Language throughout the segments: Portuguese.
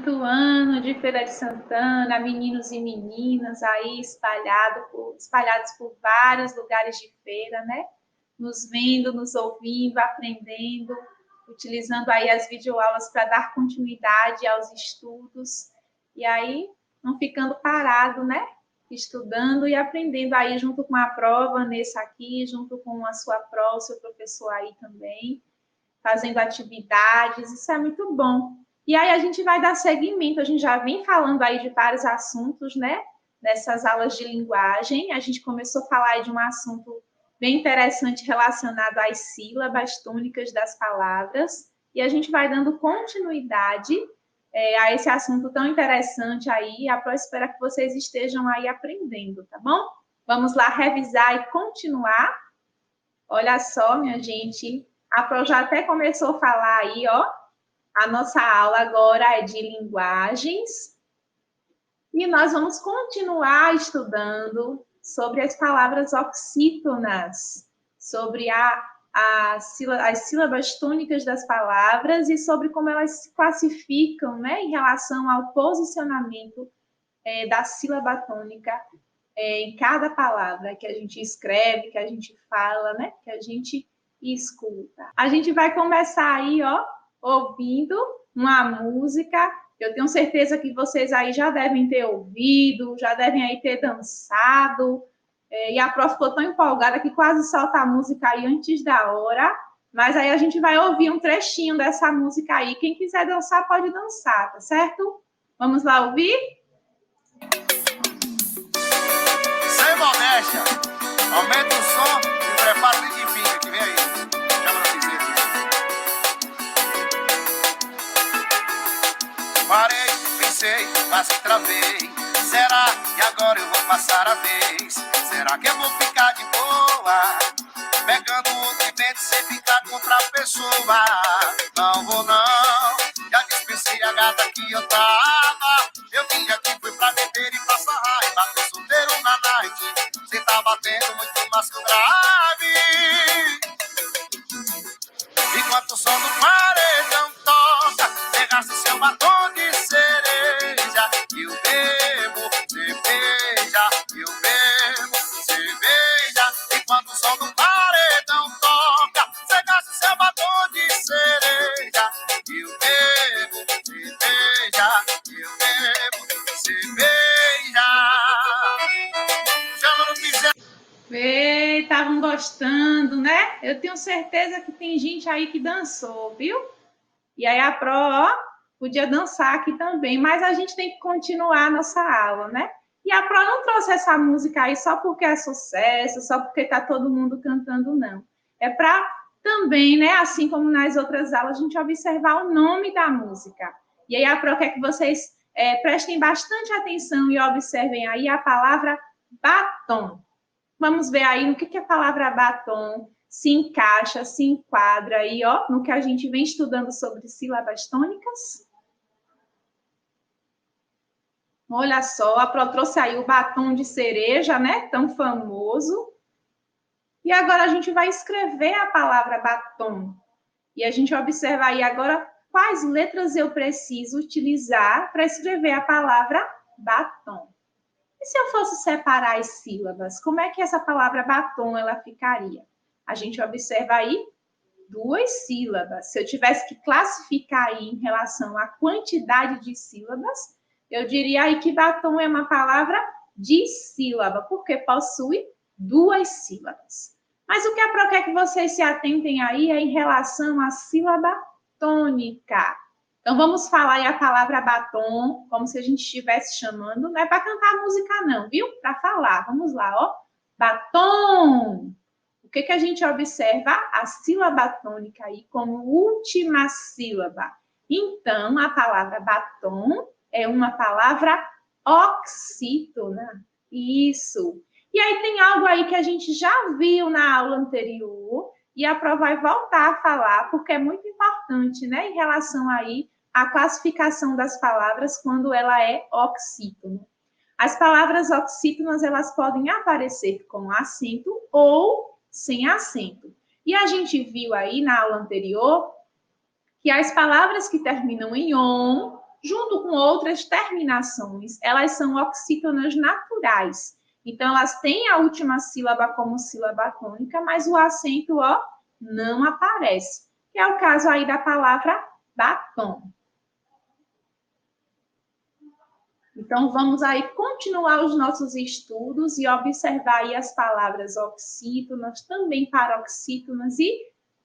quinto ano de Feira de Santana, meninos e meninas aí espalhados por vários lugares de feira, né? Nos vendo, nos ouvindo, aprendendo, utilizando aí as videoaulas para dar continuidade aos estudos e aí não ficando parado, né? Estudando e aprendendo aí junto com a pró, Vanessa aqui, junto com a sua pró, o seu professor aí também, fazendo atividades, isso é muito bom. E aí a gente vai dar seguimento, a gente já vem falando aí de vários assuntos, né? Nessas aulas de linguagem, a gente começou a falar de um assunto bem interessante relacionado às sílabas tônicas das palavras, e a gente vai dando continuidade a esse assunto tão interessante aí, a Pró espera que vocês estejam aí aprendendo, tá bom? Vamos lá revisar e continuar. Olha só, minha gente, a Pró já até começou a falar aí, ó, a nossa aula agora é de linguagens e nós vamos continuar estudando sobre as palavras oxítonas, sobre as sílabas tônicas das palavras e sobre como elas se classificam, né, em relação ao posicionamento da sílaba tônica em cada palavra que a gente escreve, que a gente fala, né, que a gente escuta. A gente vai começar aí, ó, ouvindo uma música. Eu tenho certeza que vocês aí já devem ter ouvido, já devem aí ter dançado. E a Pró ficou tão empolgada que quase solta a música aí antes da hora. Mas aí a gente vai ouvir um trechinho dessa música aí. Quem quiser dançar, pode dançar, tá certo? Vamos lá ouvir? Sem modéstia, aumenta o som e prepara o de pinga que vem aí. Chama no piseiro. Parei, pensei, mas travei. Será que agora eu vou passar a vez? Será que eu vou ficar de boa? Pegando outro evento sem ficar com outra pessoa. Não vou não, já dispensei a gata que eu tava. Eu vim aqui, fui pra beber e passar raiva. Tô solteiro na night, cê tá batendo muito mais que o grave. Enquanto o som do paredão toca, pegasse seu batom de cereja. Eu bebo cerveja, eu bebo cerveja. Enquanto o som do paredão toca, pegasse seu batom de cereja. Eu bebo cerveja, eu bebo cerveja. Chama no piseiro. Estavam gostando, né? Eu tenho certeza que tem gente aí que dançou, viu? E aí a Pró, ó, podia dançar aqui também, mas a gente tem que continuar a nossa aula, né? E a Pró não trouxe essa música aí só porque é sucesso, só porque tá todo mundo cantando, não. É para também, né, assim como nas outras aulas, a gente observar o nome da música. E aí a Pró quer que vocês prestem bastante atenção e observem aí a palavra batom. Vamos ver aí no que a palavra batom se encaixa, se enquadra aí, ó, no que a gente vem estudando sobre sílabas tônicas. Olha só, a Pró trouxe aí o batom de cereja, né, tão famoso. E agora a gente vai escrever a palavra batom. E a gente observa aí agora quais letras eu preciso utilizar para escrever a palavra batom. E se eu fosse separar as sílabas, como é que essa palavra batom ela ficaria? A gente observa aí duas sílabas. Se eu tivesse que classificar aí em relação à quantidade de sílabas, eu diria aí que batom é uma palavra dissílaba, porque possui duas sílabas. Mas o que a Pró quer que vocês se atentem aí é em relação à sílaba tônica. Então, vamos falar aí a palavra batom, como se a gente estivesse chamando. Não é para cantar a música, não, viu? Para falar. Vamos lá, ó. Batom. O que a gente observa? A sílaba tônica aí como última sílaba. Então, a palavra batom é uma palavra oxítona. Isso. E aí tem algo aí que a gente já viu na aula anterior, e a Pró vai voltar a falar, porque é muito importante, né, em relação aí à classificação das palavras quando ela é oxítona. As palavras oxítonas, elas podem aparecer com acento ou sem acento. E a gente viu aí na aula anterior que as palavras que terminam em on, junto com outras terminações, elas são oxítonas naturais. Então, elas têm a última sílaba como sílaba tônica, mas o acento O não aparece. Que é o caso aí da palavra batom. Então, vamos aí continuar os nossos estudos e observar aí as palavras oxítonas, também paroxítonas e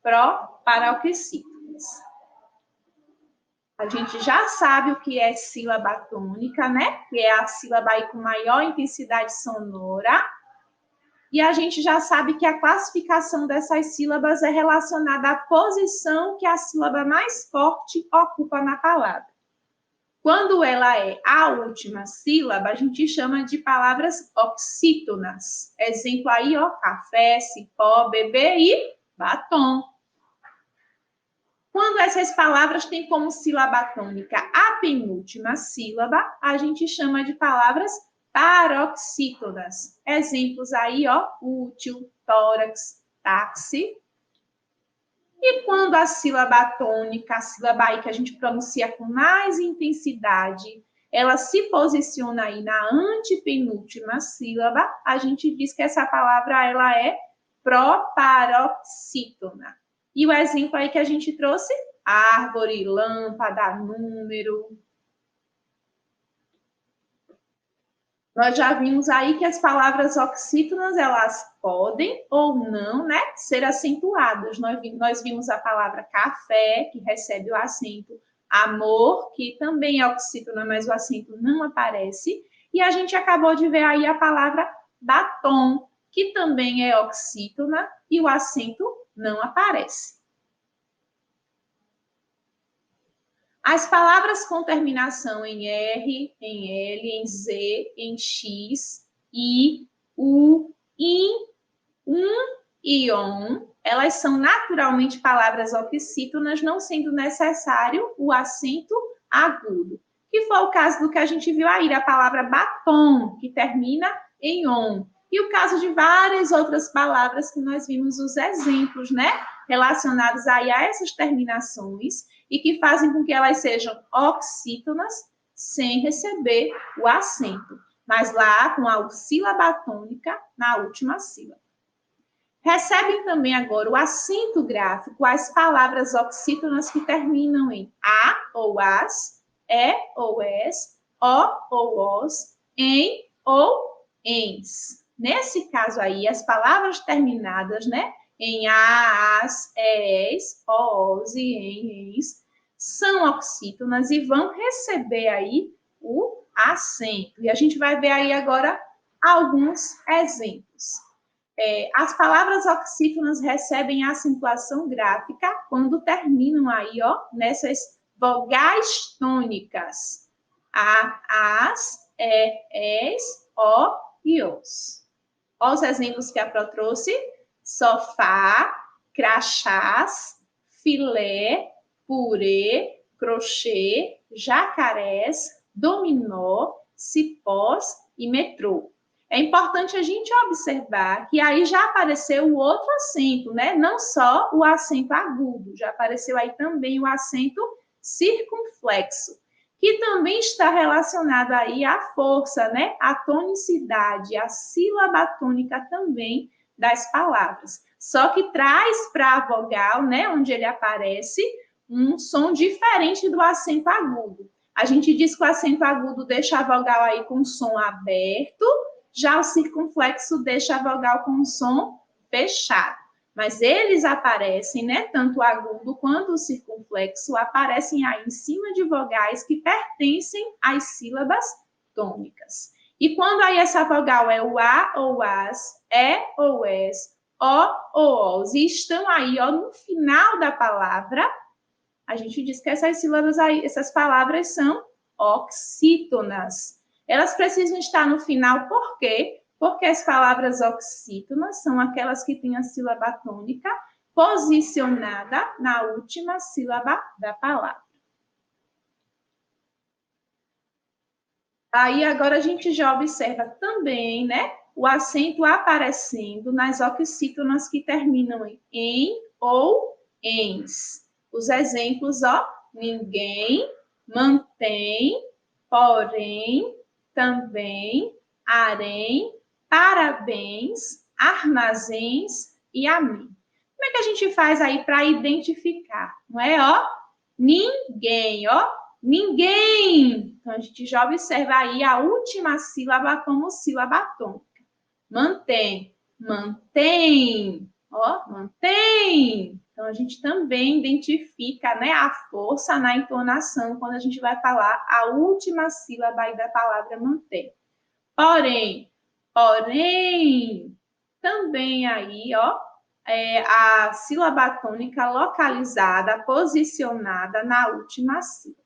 proparoxítonas. A gente já sabe o que é sílaba tônica, né? Que é a sílaba aí com maior intensidade sonora. E a gente já sabe que a classificação dessas sílabas é relacionada à posição que a sílaba mais forte ocupa na palavra. Quando ela é a última sílaba, a gente chama de palavras oxítonas. Exemplo aí, ó, café, cipó, bebê e batom. Quando essas palavras têm como sílaba tônica a penúltima sílaba, a gente chama de palavras paroxítonas. Exemplos aí, ó, útil, tórax, táxi. E quando a sílaba tônica, a sílaba aí que a gente pronuncia com mais intensidade, ela se posiciona aí na antepenúltima sílaba, a gente diz que essa palavra ela é proparoxítona. E o exemplo aí que a gente trouxe, árvore, lâmpada, número. Nós já vimos aí que as palavras oxítonas, elas podem ou não, né, ser acentuadas. Nós vimos a palavra café, que recebe o acento, amor, que também é oxítona, mas o acento não aparece. E a gente acabou de ver aí a palavra batom, que também é oxítona e o acento não aparece. As palavras com terminação em R, em L, em Z, em X, I, U, IN, e ON, elas são naturalmente palavras oxítonas, não sendo necessário o acento agudo. Que foi o caso do que a gente viu aí, a palavra batom, que termina em ON. E o caso de várias outras palavras que nós vimos os exemplos, né? Relacionados aí a essas terminações e que fazem com que elas sejam oxítonas sem receber o acento, mas lá com a sílaba tônica na última sílaba. Recebem também agora o acento gráfico as palavras oxítonas que terminam em A ou as, E ou es, O ou os, em ou ens. Nesse caso aí, as palavras terminadas, né, em a, as, es, os e em, ens, são oxítonas e vão receber aí o acento. E a gente vai ver aí agora alguns exemplos. As palavras oxítonas recebem acentuação gráfica quando terminam aí, ó, nessas vogais tônicas. A, as, es, o e os. Olha os exemplos que a Pro trouxe. Sofá, crachás, filé, purê, crochê, jacarés, dominó, cipós e metrô. É importante a gente observar que aí já apareceu o outro acento, né? Não só o acento agudo, já apareceu aí também o acento circunflexo, que também está relacionado aí à força, né? À tonicidade, à sílaba tônica também das palavras. Só que traz para a vogal, né, onde ele aparece, um som diferente do acento agudo. A gente diz que o acento agudo deixa a vogal aí com o som aberto, já o circunflexo deixa a vogal com o som fechado. Mas eles aparecem, né, tanto o agudo quanto o circunflexo, aparecem aí em cima de vogais que pertencem às sílabas tônicas. E quando aí essa vogal é o A ou as, E ou es, O ou os, e estão aí, ó, no final da palavra, a gente diz que essas sílabas aí, essas palavras são oxítonas. Elas precisam estar no final, por quê? Porque as palavras oxítonas são aquelas que têm a sílaba tônica posicionada na última sílaba da palavra. Aí agora a gente já observa também, né, o acento aparecendo nas oxítonas que terminam em ou ens. Os exemplos, ó, ninguém, mantém, porém, também, harém, parabéns, armazéns e amém. Como é que a gente faz aí para identificar? Não é, ó? Ninguém, ó? Ninguém. Então, a gente já observa aí a última sílaba como sílaba tônica. Mantém, mantém, ó, mantém. Então, a gente também identifica, né, a força na entonação quando a gente vai falar a última sílaba aí da palavra mantém. Porém, porém, também aí, ó, a sílaba tônica localizada, posicionada na última sílaba.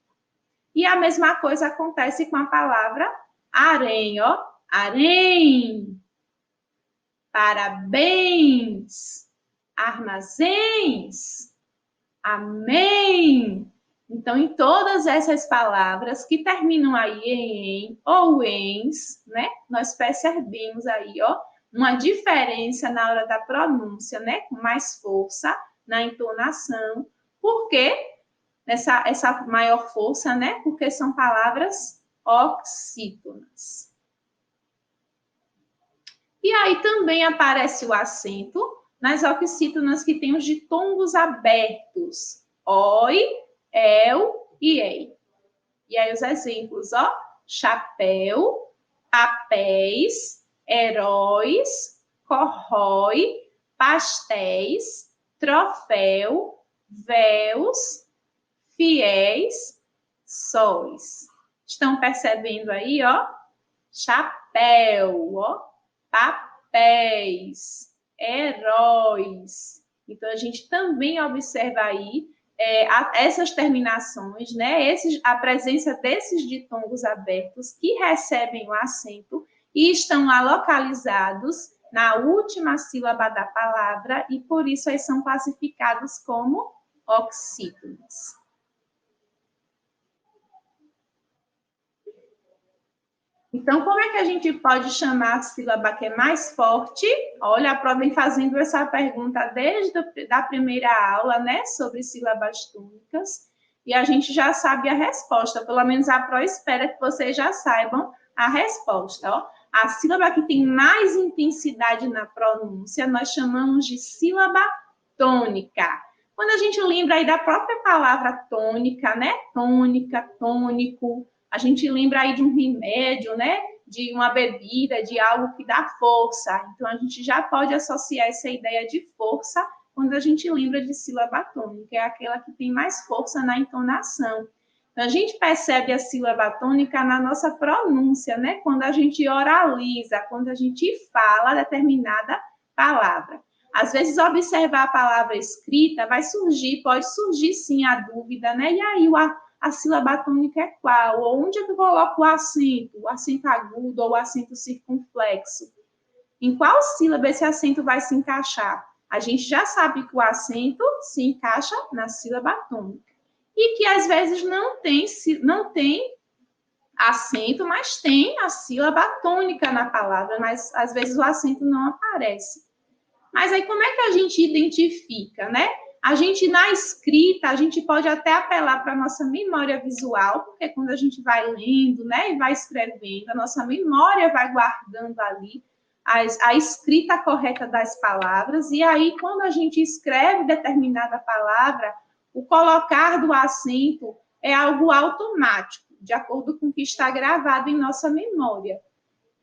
E a mesma coisa acontece com a palavra harém, ó, harém. Parabéns, armazéns, amém. Então, em todas essas palavras que terminam aí em ou ens, né? Nós percebemos aí, ó, uma diferença na hora da pronúncia, né? Com mais força na entonação. Por quê? Essa maior força, né? Porque são palavras oxítonas. E aí também aparece o acento nas oxítonas que tem os ditongos abertos. Oi, el e ei. E aí os exemplos, ó. Chapéu, papéis, heróis, corrói, pastéis, troféu, véus, fiéis, sóis. Estão percebendo aí, ó? Chapéu, ó. Papéis, heróis. Então, a gente também observa aí essas terminações, né? A presença desses ditongos abertos que recebem o acento e estão lá localizados na última sílaba da palavra e, por isso, eles são classificados como oxítonos. Então, como é que a gente pode chamar a sílaba que é mais forte? Olha, a prova vem fazendo essa pergunta desde a primeira aula, né, sobre sílabas tônicas, e a gente já sabe a resposta, pelo menos a prova espera que vocês já saibam a resposta, ó. A sílaba que tem mais intensidade na pronúncia, nós chamamos de sílaba tônica. Quando a gente lembra aí da própria palavra tônica, né, tônica, tônico, a gente lembra aí de um remédio, né? De uma bebida, de algo que dá força. Então, a gente já pode associar essa ideia de força quando a gente lembra de sílaba tônica, é aquela que tem mais força na entonação. Então, a gente percebe a sílaba tônica na nossa pronúncia, né? Quando a gente oraliza, quando a gente fala determinada palavra. Às vezes, observar a palavra escrita pode surgir sim a dúvida, né? E aí, a sílaba tônica é qual? Ou onde é que eu coloco o acento agudo ou o acento circunflexo? Em qual sílaba esse acento vai se encaixar? A gente já sabe que o acento se encaixa na sílaba tônica. E que às vezes não tem acento, mas tem a sílaba tônica na palavra, mas às vezes o acento não aparece. Mas aí como é que a gente identifica, né? A gente, na escrita, a gente pode até apelar para a nossa memória visual, porque quando a gente vai lendo, né, e vai escrevendo, a nossa memória vai guardando ali a escrita correta das palavras, e aí, quando a gente escreve determinada palavra, o colocar do acento é algo automático, de acordo com o que está gravado em nossa memória.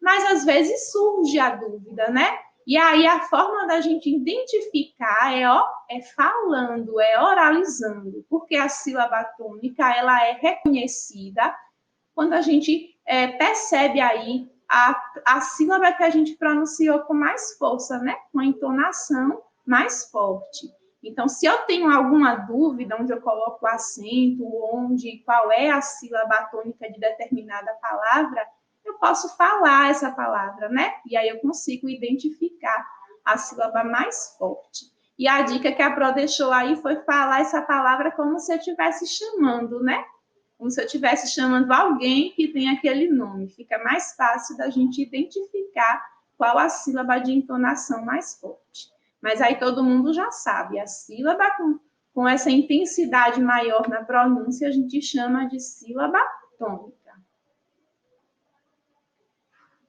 Mas, às vezes, surge a dúvida, né? E aí, a forma da gente identificar é falando, é oralizando, porque a sílaba tônica, ela é reconhecida quando a gente percebe aí a sílaba que a gente pronunciou com mais força, né? Com a entonação mais forte. Então, se eu tenho alguma dúvida onde eu coloco o acento, qual é a sílaba tônica de determinada palavra, eu posso falar essa palavra, né? E aí eu consigo identificar a sílaba mais forte. E a dica que a Pro deixou aí foi falar essa palavra como se eu estivesse chamando, né? Como se eu estivesse chamando alguém que tem aquele nome. Fica mais fácil da gente identificar qual a sílaba de entonação mais forte. Mas aí todo mundo já sabe, a sílaba com essa intensidade maior na pronúncia, a gente chama de sílaba tônica.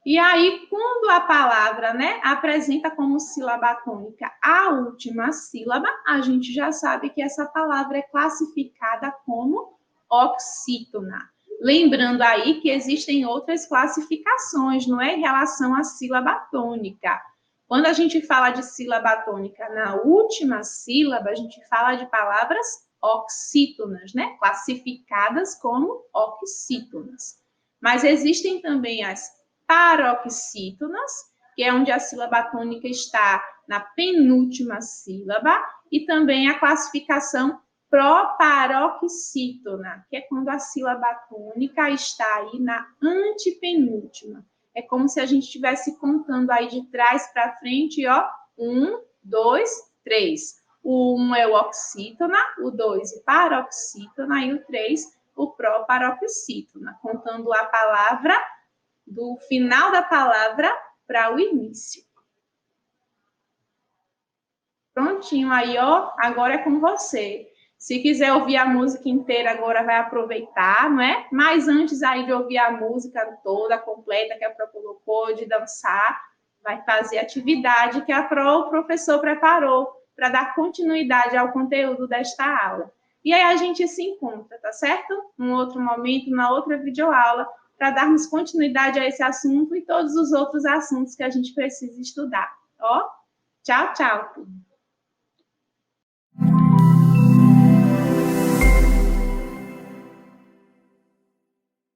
E aí, quando a palavra, né, apresenta como sílaba tônica a última sílaba, a gente já sabe que essa palavra é classificada como oxítona. Lembrando aí que existem outras classificações, não é, em relação à sílaba tônica. Quando a gente fala de sílaba tônica na última sílaba, a gente fala de palavras oxítonas, né, classificadas como oxítonas. Mas existem também as paroxítonas, que é onde a sílaba tônica está na penúltima sílaba, e também a classificação proparoxítona, que é quando a sílaba tônica está aí na antepenúltima. É como se a gente estivesse contando aí de trás para frente, ó, 1, 2, 3. O 1 é o oxítona, o 2 o paroxítona e o 3 o proparoxítona, contando a palavra do final da palavra para o início. Prontinho aí, ó. Agora é com você. Se quiser ouvir a música inteira, agora vai aproveitar, não é? Mas antes aí de ouvir a música toda, completa, que a Pro colocou, de dançar, vai fazer atividade que a Pro, o professor preparou para dar continuidade ao conteúdo desta aula. E aí a gente se encontra, tá certo? Num outro momento, na outra videoaula, para darmos continuidade a esse assunto e todos os outros assuntos que a gente precisa estudar. Ó, tchau, tchau.